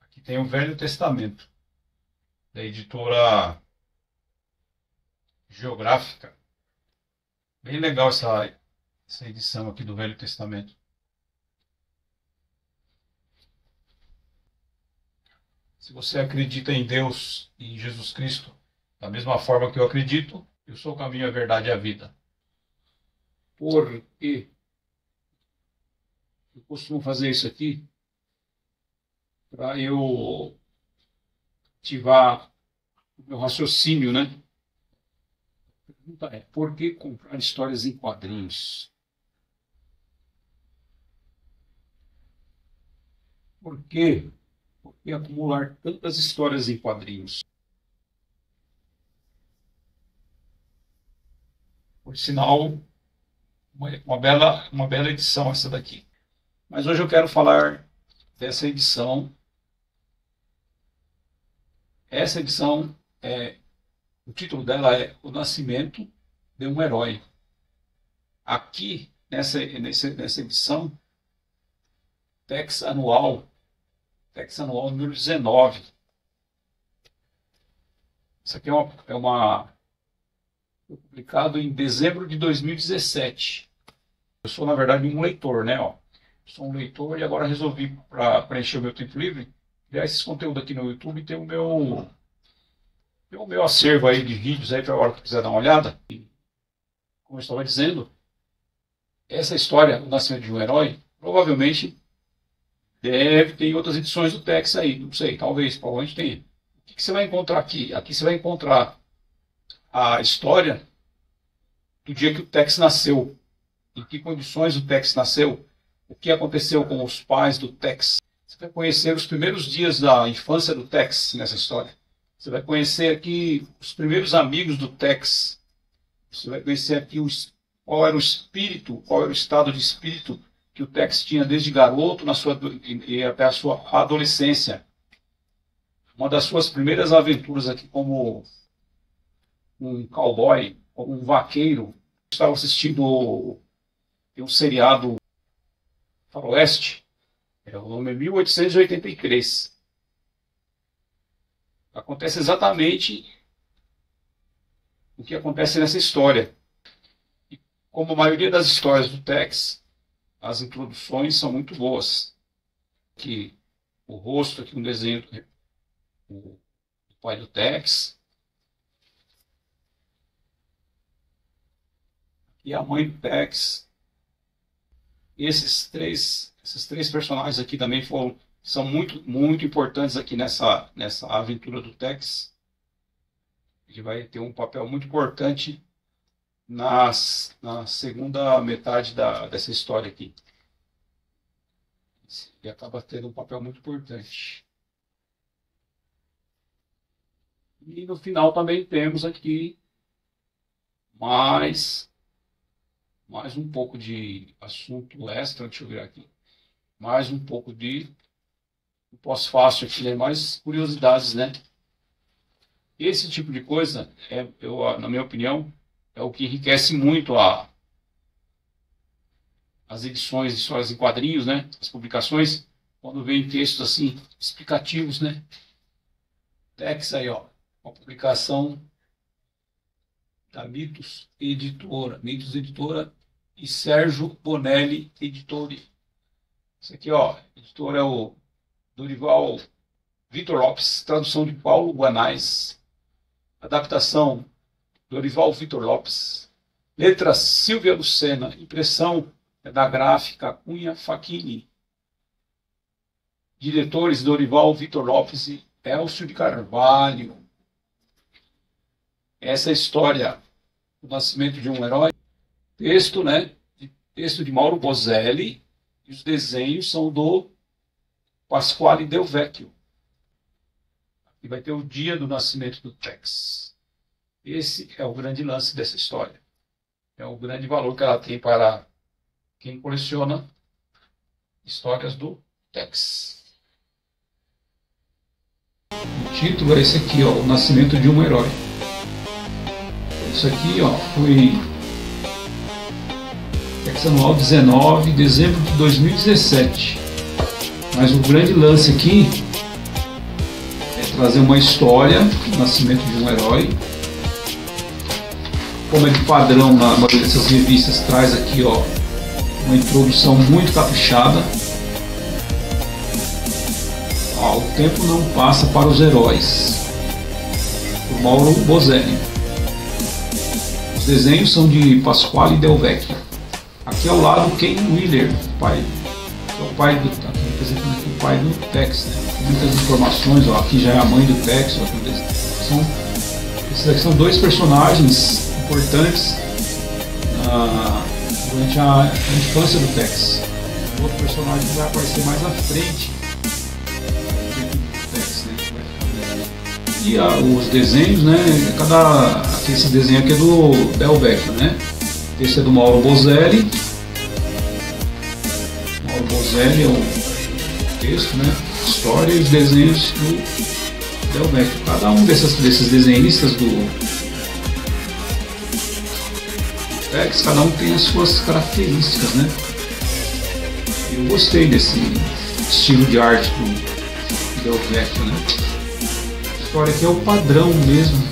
Aqui tem o Velho Testamento, da editora Geográfica. Bem legal essa edição aqui do Velho Testamento. Se você acredita em Deus e em Jesus Cristo, da mesma forma que eu acredito, eu sou o caminho, a verdade e a vida. Por quê? Eu costumo fazer isso aqui para eu ativar o meu raciocínio, né? A pergunta é, por que comprar histórias em quadrinhos? Por quê? Por que acumular tantas histórias em quadrinhos? Por sinal, uma bela edição essa daqui. Mas hoje eu quero falar dessa edição. Essa edição, o título dela é O Nascimento de um Herói. Aqui, nessa edição, Tex Anual número 19. Isso aqui foi publicado em dezembro de 2017. Eu sou, na verdade, um leitor, né? Ó. Sou um leitor e agora resolvi, para preencher o meu tempo livre, criar esses conteúdos aqui no YouTube e ter o meu acervo aí de vídeos aí para a hora que quiser dar uma olhada. E, como eu estava dizendo, essa história, O Nascimento de um Herói, provavelmente deve ter outras edições do Tex aí, não sei, provavelmente tenha. O que você vai encontrar aqui? Aqui você vai encontrar a história do dia que o Tex nasceu, em que condições o Tex nasceu, o que aconteceu com os pais do Tex. Você vai conhecer os primeiros dias da infância do Tex nessa história. Você vai conhecer aqui os primeiros amigos do Tex. Você vai conhecer aqui qual era o espírito, qual era o estado de espírito que o Tex tinha desde garoto e até a sua adolescência. Uma das suas primeiras aventuras aqui como um cowboy, como um vaqueiro. Estava assistindo um seriado Faroeste, o nome é 1883. Acontece exatamente o que acontece nessa história. E como a maioria das histórias do Tex, as introduções são muito boas. Aqui, o rosto, aqui um desenho do pai do Tex. E a mãe do Tex. Esses três personagens aqui também são muito importantes aqui nessa aventura do Tex. Ele vai ter um papel muito importante na segunda metade dessa história aqui. Ele acaba tendo um papel muito importante. E no final também temos aqui mais um pouco de assunto extra. Deixa eu ver aqui. Mais um pouco de pós-fácil aqui, né? Mais curiosidades, né? Esse tipo de coisa, na minha opinião, é o que enriquece muito as edições de histórias em quadrinhos, né? As publicações, quando vem textos assim, explicativos, né? Tex aí, ó. Uma publicação da Mitos Editora. Mitos Editora e Sérgio Bonelli Editore. Isso aqui, ó. Editor é o Dorival Vitor Lopes. Tradução de Paulo Guanais. Adaptação Dorival Vitor Lopes. Letra Silvia Lucena. Impressão é da gráfica Cunha Facchini. Diretores Dorival Vitor Lopes e Elcio de Carvalho. Essa história, O Nascimento de um Herói. Texto, né? Texto de Mauro Bozelli. E os desenhos são do Pasquale Del Vecchio. Aqui vai ter o dia do nascimento do Tex. Esse é o grande lance dessa história. É o grande valor que ela tem para quem coleciona histórias do Tex. título é esse aqui, ó, O Nascimento de um Herói. Isso aqui, ó, foi Tex Anual 19, dezembro de 2017. Mas o grande lance aqui é trazer uma história, O Nascimento de um Herói. Como é de padrão na maioria dessas revistas, traz aqui, ó, uma introdução muito caprichada. Ó, O Tempo Não Passa para os Heróis, por Mauro Bozelli. Os desenhos são de Pasquale Del Vecchio. Aqui ao lado Ken Wheeler, pai, que é o pai do, aqui representando aqui o pai do Tex, né? Muitas informações, ó, aqui já é a mãe do Tex, ó, esses aqui são dois personagens importantes durante a infância do Tex. O outro personagem vai aparecer mais à frente do Tex, né? E os desenhos, né? Esse desenho aqui é do Del Vecchio, né? Esse é do Mauro Bozelli. Mauro Bozelli é o texto, né? História e os desenhos do Del Vecchio. Cada um desses desenhistas do Tex, cada um tem as suas características, né? Eu gostei desse estilo de arte do Del Vecchio, né? A história aqui é o padrão mesmo.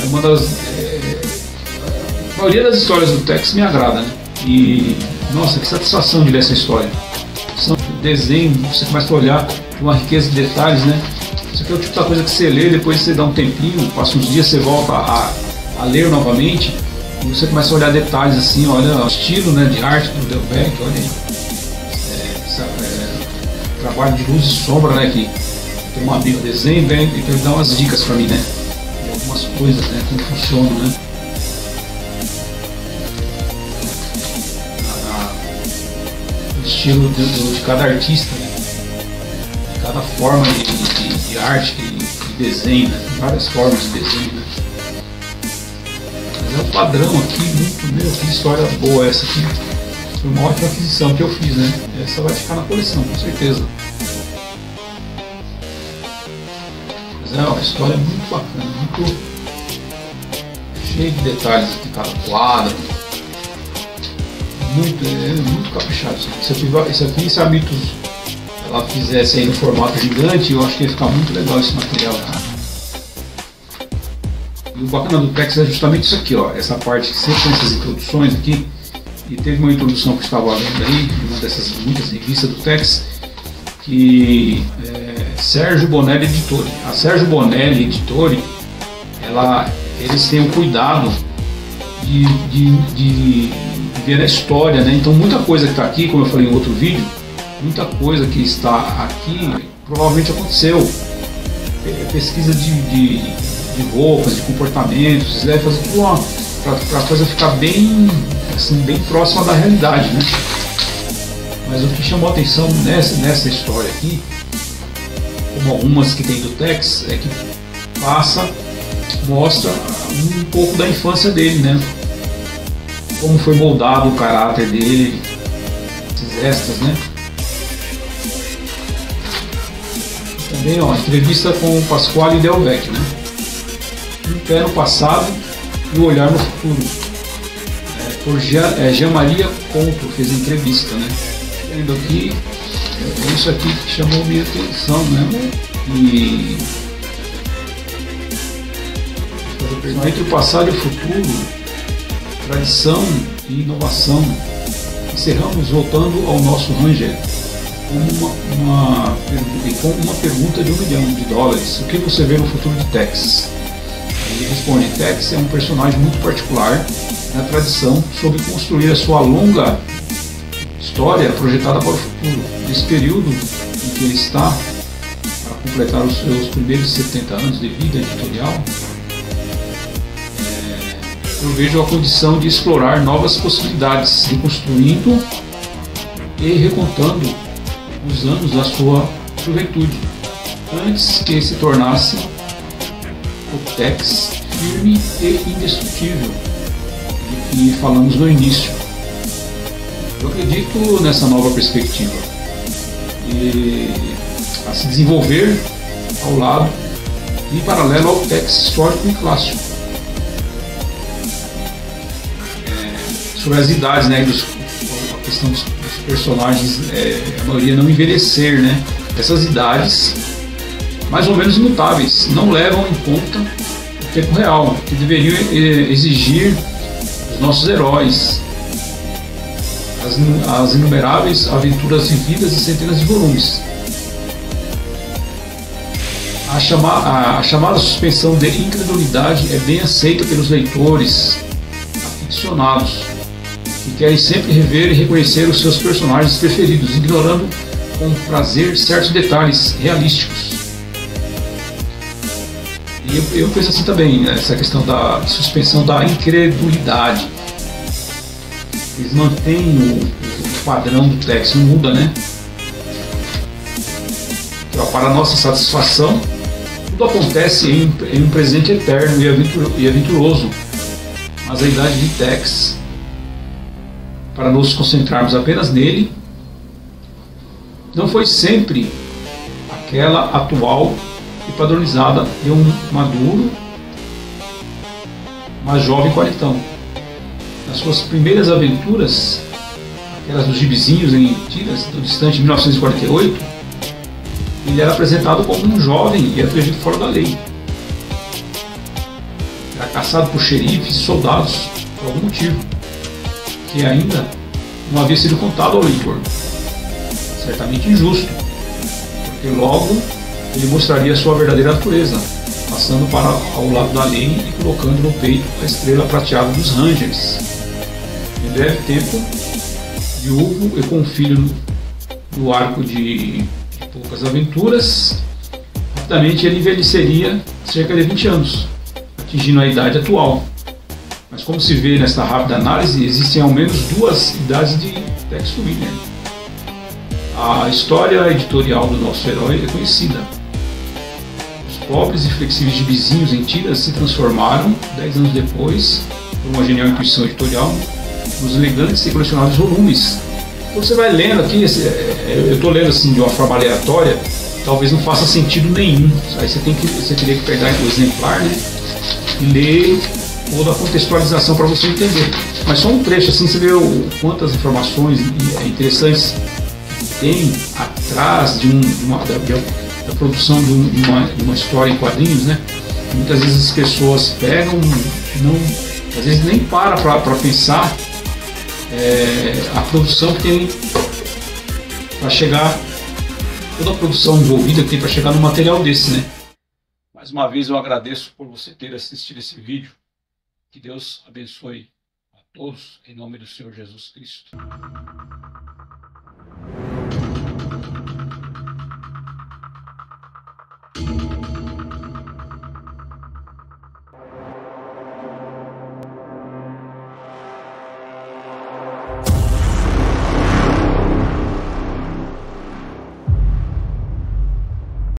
É uma das a maioria das histórias do Tex me agrada, né? E nossa, que satisfação de ler essa história. São desenho, você começa a olhar uma riqueza de detalhes, né? Isso aqui é o tipo da coisa que você lê, depois você dá um tempinho, passa uns dias, você volta a ler novamente. E você começa a olhar detalhes assim, olha o estilo, né, de arte do Del Vecchio, olha aí. Trabalho de luz e sombra, né, que tem um amigo desenho, né, então ele dá umas dicas para mim, né, de algumas coisas, né, como funcionam, né. O estilo de cada artista, né, de cada forma de arte que desenha, né, tem várias formas de desenho, né. É o padrão aqui, que história boa essa aqui. Foi uma ótima aquisição que eu fiz, né? Essa vai ficar na coleção, com certeza. Mas é uma história muito bacana, muito cheia de detalhes de cada quadro. Muito caprichado isso aqui. Se a Mitos ela fizesse aí no formato gigante, eu acho que ia ficar muito legal esse material, cara. E o bacana do Tex é justamente isso aqui, ó, essa parte que sempre tem essas introduções aqui. E teve uma introdução que eu estava lendo aí, uma dessas muitas revistas do Tex, que Sérgio Bonelli Editore. A Sérgio Bonelli Editore, eles têm o cuidado de ver a história, né? Então muita coisa que está aqui, como eu falei em outro vídeo, muita coisa que está aqui provavelmente aconteceu. Pesquisa de roupas, de comportamentos, vocês devem fazer tudo para a coisa ficar bem, assim, bem próxima da realidade, né? Mas o que chamou a atenção nessa história aqui, como algumas que tem do Tex, é que mostra um pouco da infância dele, né? Como foi moldado o caráter dele, esses extras, né? Também, ó, entrevista com o Pasquale Del Vecchio, né? Um pé no passado e o olhar no futuro. Por Jean Maria Conto fez a entrevista, né? Vendo aqui, é isso aqui que chamou minha atenção, né? E entre o passado e o futuro, tradição e inovação. Encerramos voltando ao nosso Ranger com uma pergunta de $1 milhão. O que você vê no futuro de Tex? Ele responde: Tex é um personagem muito particular na tradição sobre construir a sua longa história projetada para o futuro. Nesse período em que ele está para completar os seus primeiros 70 anos de vida editorial, eu vejo a condição de explorar novas possibilidades, reconstruindo e recontando os anos da sua juventude, antes que se tornasse o Tex firme e indestrutível de que falamos no início. Eu acredito nessa nova perspectiva e a se desenvolver ao lado em paralelo ao texto histórico e clássico. Sobre as idades, né, a questão dos personagens, a maioria não envelhecer, né? Essas idades, mais ou menos imutáveis, não levam em conta o tempo real, que deveriam exigir os nossos heróis, as inumeráveis aventuras vividas em centenas de volumes. A chamada suspensão de incredulidade é bem aceita pelos leitores aficionados, que querem sempre rever e reconhecer os seus personagens preferidos, ignorando com prazer certos detalhes realísticos. E eu penso assim também, essa questão da suspensão da incredulidade. Eles mantêm o padrão do texto, não muda, né? Então, para a nossa satisfação, tudo acontece em um presente eterno e aventuroso, mas a idade de Tex, para nos concentrarmos apenas nele, não foi sempre aquela atual e padronizada de um maduro, mas jovem quarentão. Nas suas primeiras aventuras, aquelas dos gibizinhos em tiras do distante 1948, ele era apresentado como um jovem e atingido fora da lei. Era caçado por xerifes e soldados por algum motivo, que ainda não havia sido contado ao leitor. Certamente injusto, porque logo ele mostraria sua verdadeira natureza, passando para ao lado da lei e colocando no peito a estrela prateada dos Rangers. Em breve tempo, viúvo e com um filho no arco de poucas aventuras, rapidamente ele envelheceria cerca de 20 anos, atingindo a idade atual. Mas como se vê nesta rápida análise, existem ao menos duas idades de Tex Winter. A história editorial do nosso herói é conhecida. Os pobres e flexíveis gibizinhos em tiras se transformaram, 10 anos depois, por uma genial intuição editorial, nos elegantes e colecionáveis volumes. Então você vai lendo aqui, eu estou lendo assim de uma forma aleatória, talvez não faça sentido nenhum. Aí você teria que pegar o exemplar, né, e ler toda a contextualização para você entender. Mas só um trecho assim, você vê quantas informações interessantes tem atrás da produção de uma história em quadrinhos, né? Muitas vezes as pessoas pegam, às vezes nem para pensar a produção que tem para chegar, toda a produção envolvida que tem para chegar no material desse, né? Mais uma vez eu agradeço por você ter assistido esse vídeo. Que Deus abençoe a todos, em nome do Senhor Jesus Cristo.